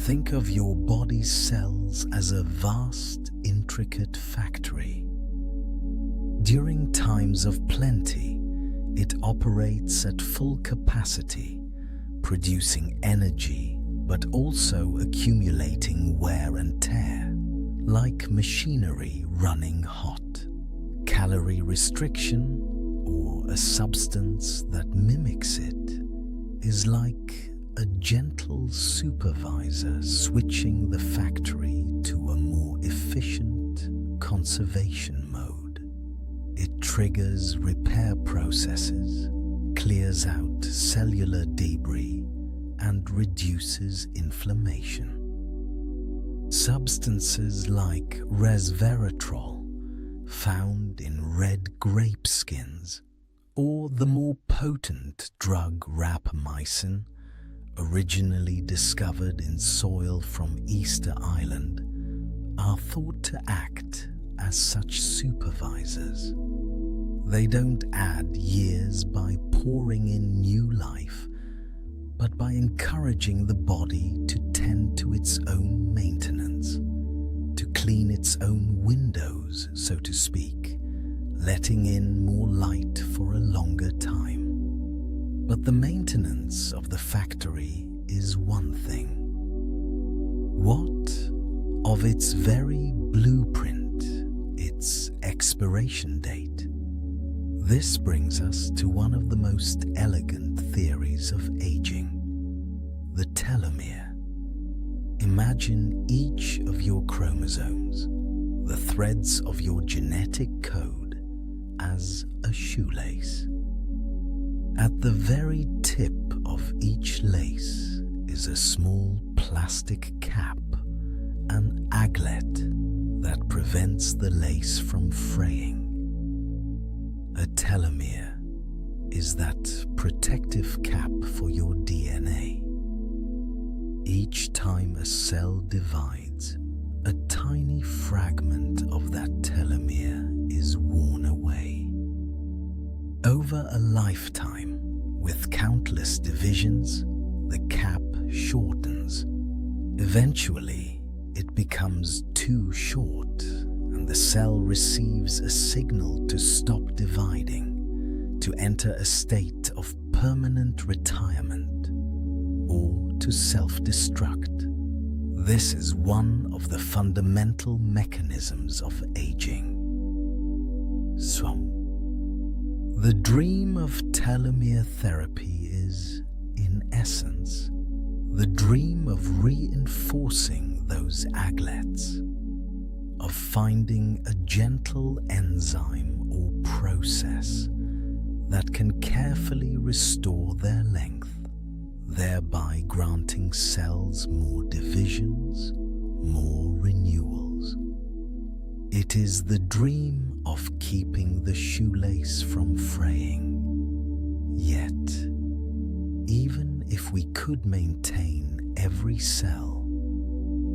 Think of your body's cells as a vast, intricate factory. During times of plenty, it operates at full capacity, producing energy but also accumulating wear and tear, like machinery running hot. Calorie restriction, or a substance that mimics it, is like a gentle supervisor switching the factory to a more efficient conservation mode. It triggers repair processes, clears out cellular debris, and reduces inflammation. Substances like resveratrol, found in red grape skins, or the more potent drug rapamycin, originally discovered in soil from Easter Island, are thought to act as such supervisors. They don't add years by pouring in new life, but by encouraging the body to tend to its own maintenance, to clean its own windows, so to speak, letting in more light for a longer time. But the maintenance of the factory is one thing. What of its very blueprint, its expiration date? This brings us to one of the most elegant theories of aging, the telomere. Imagine each of your chromosomes, the threads of your genetic code, as a shoelace. At the very tip of each lace is a small plastic cap, an aglet that prevents the lace from fraying. A telomere is that protective cap for your DNA. Each time a cell divides, a tiny fragment of that telomere is worn away. Over a lifetime, with countless divisions, the cap shortens. Eventually, it becomes too short, and the cell receives a signal to stop dividing, to enter a state of permanent retirement, or to self-destruct. This is one of the fundamental mechanisms of aging. So, the dream of telomere therapy is, in essence, the dream of reinforcing those aglets, of finding a gentle enzyme or process that can carefully restore their length, thereby granting cells more divisions, more renewals. It is the dream of keeping the shoelace from fraying. Yet, even if we could maintain every cell,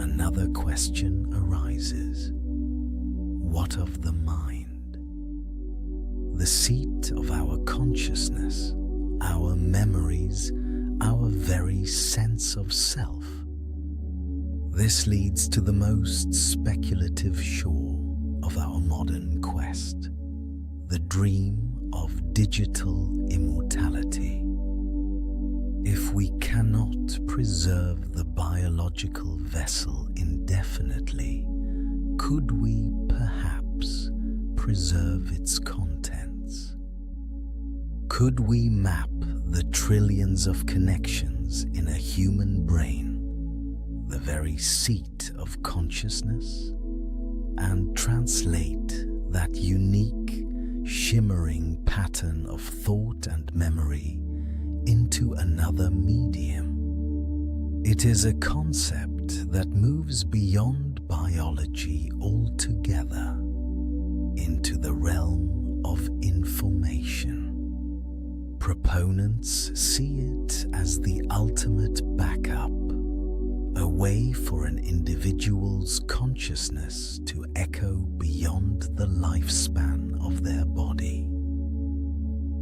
another question arises. What of the mind? The seat of our consciousness, our memories, our very sense of self. This leads to the most speculative shore of our modern quest, the dream of digital immortality. If we cannot preserve the biological vessel indefinitely, could we perhaps preserve its contents? Could we map the trillions of connections in a human brain, the very seat of consciousness, and translate that unique, shimmering pattern of thought and memory into another medium? It is a concept that moves beyond biology altogether into the realm of information. Proponents see it as the ultimate backup, a way for an individual's consciousness to echo beyond the lifespan of their body.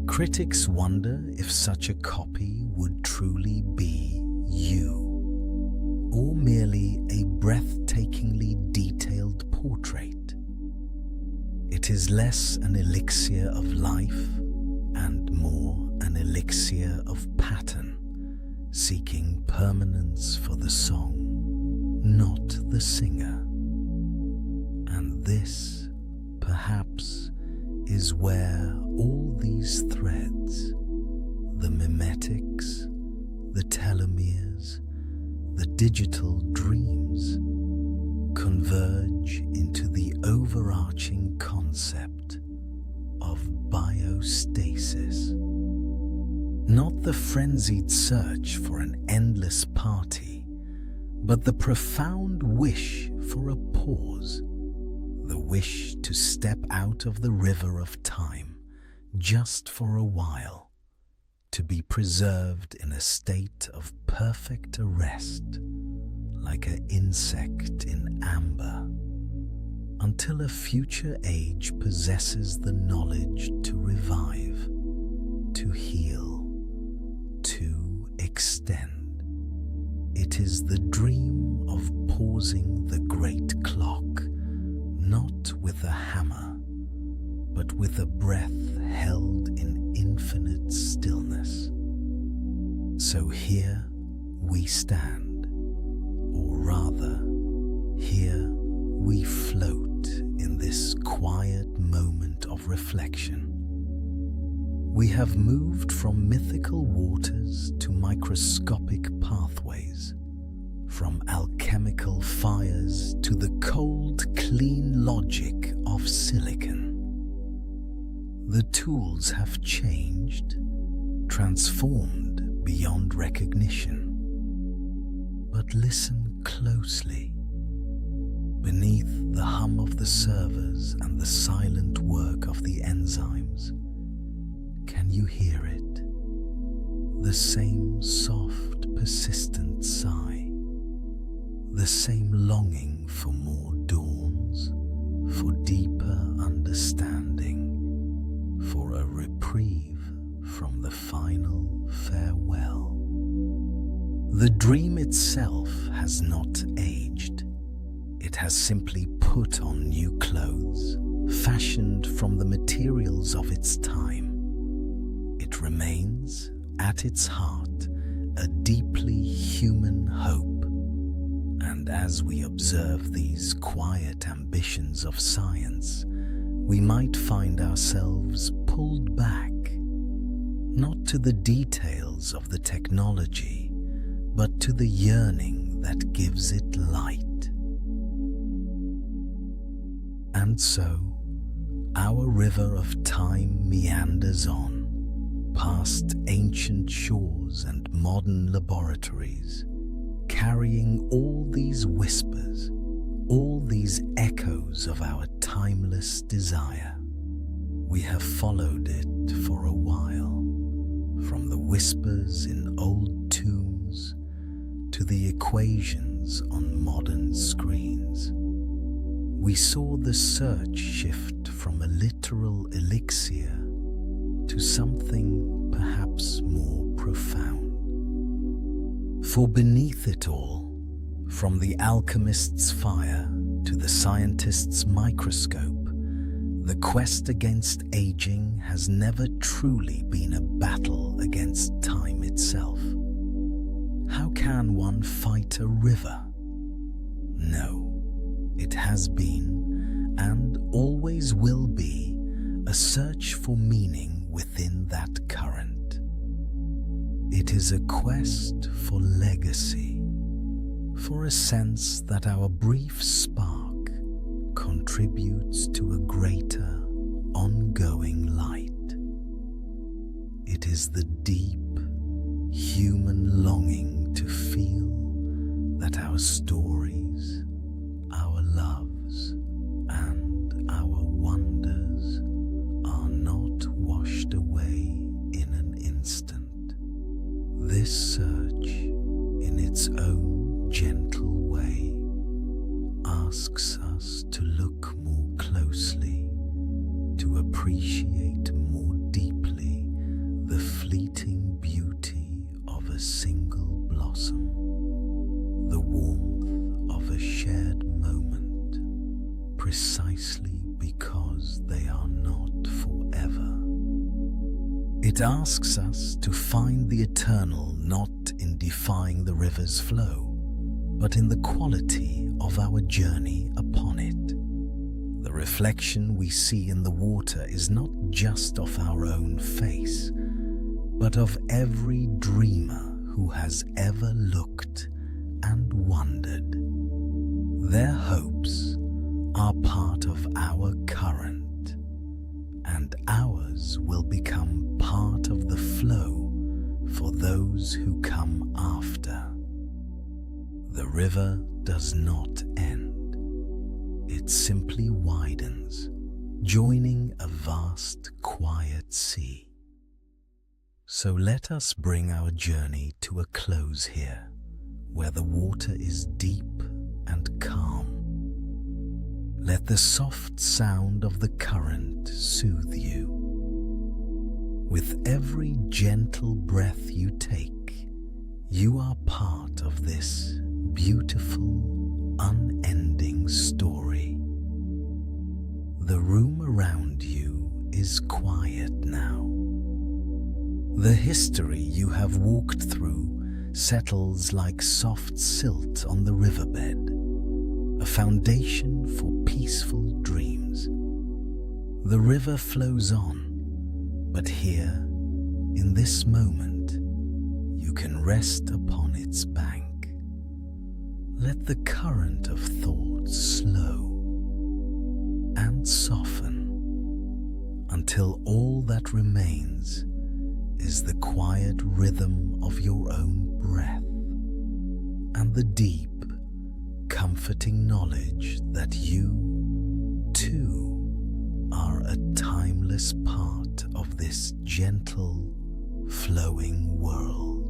Critics wonder if such a copy would truly be you, or merely a breathtakingly detailed portrait. It is less an elixir of life and more an elixir of pattern, seeking permanence for the song, not the singer. And this, perhaps, is where all these threads, the mimetics, the telomeres, the digital dreams, converge into the overarching concept of biostasis. Not the frenzied search for an endless party, but the profound wish for a pause, the wish to step out of the river of time just for a while, to be preserved in a state of perfect arrest, like an insect in amber, until a future age possesses the knowledge to revive, to heal, to extend. It is the dream of pausing the great clock, not with a hammer, but with a breath held in infinite stillness. So here we stand, or rather, here we float in this quiet moment of reflection. We have moved from mythical waters to microscopic pathways, from alchemical fires to the cold, clean logic of silicon. The tools have changed, transformed beyond recognition. But listen closely. Beneath the hum of the servers and the silent work of the enzymes, can you hear it? The same soft, persistent sigh, the same longing for more dawns, for deeper understanding, for a reprieve from the final farewell. The dream itself has not aged. It has simply put on new clothes, fashioned from the materials of its time. It remains, at its heart, a deeply human hope. And as we observe these quiet ambitions of science, we might find ourselves pulled back, not to the details of the technology, but to the yearning that gives it light. And so, our river of time meanders on, past ancient shores and modern laboratories, carrying all these whispers, all these echoes of our timeless desire. We have followed it for a while, from the whispers in old tunes to the equations on modern screens. We saw the search shift from a literal elixir to something perhaps more profound. For beneath it all, from the alchemist's fire to the scientist's microscope, the quest against aging has never truly been a battle against time itself. How can one fight a river? No, it has been, and always will be, a search for meaning within that current. It is a quest for legacy, for a sense that our brief spark contributes to a greater, ongoing light. It is the deep, human longing to feel that our stories, our loves, and our wonders are not washed away in an instant. This search, in its own gentle way, asks us to look more closely, to appreciate more deeply the fleeting beauty of a single blossom, the warmth of a shared moment, precisely because they are not forever. It asks us to find the eternal not in defying the river's flow, but in the quality of our journey upon it. The reflection we see in the water is not just of our own face, but of every dreamer who has ever looked and wondered. Their hopes are part of our current, and ours will become part of the flow for those who come after. The river does not end. It simply widens, joining a vast, quiet sea. So let us bring our journey to a close here, where the water is deep and calm. Let the soft sound of the current soothe you. With every gentle breath you take, you are part of this beautiful, unending story. The room around you is quiet now. The history you have walked through settles like soft silt on the riverbed, a foundation for peaceful dreams. The river flows on, but here, in this moment, you can rest upon its bank. Let the current of thoughts slow and soften until all that remains is the quiet rhythm of your own breath and the deep, comforting knowledge that you, too, are a timeless part of this gentle, flowing world.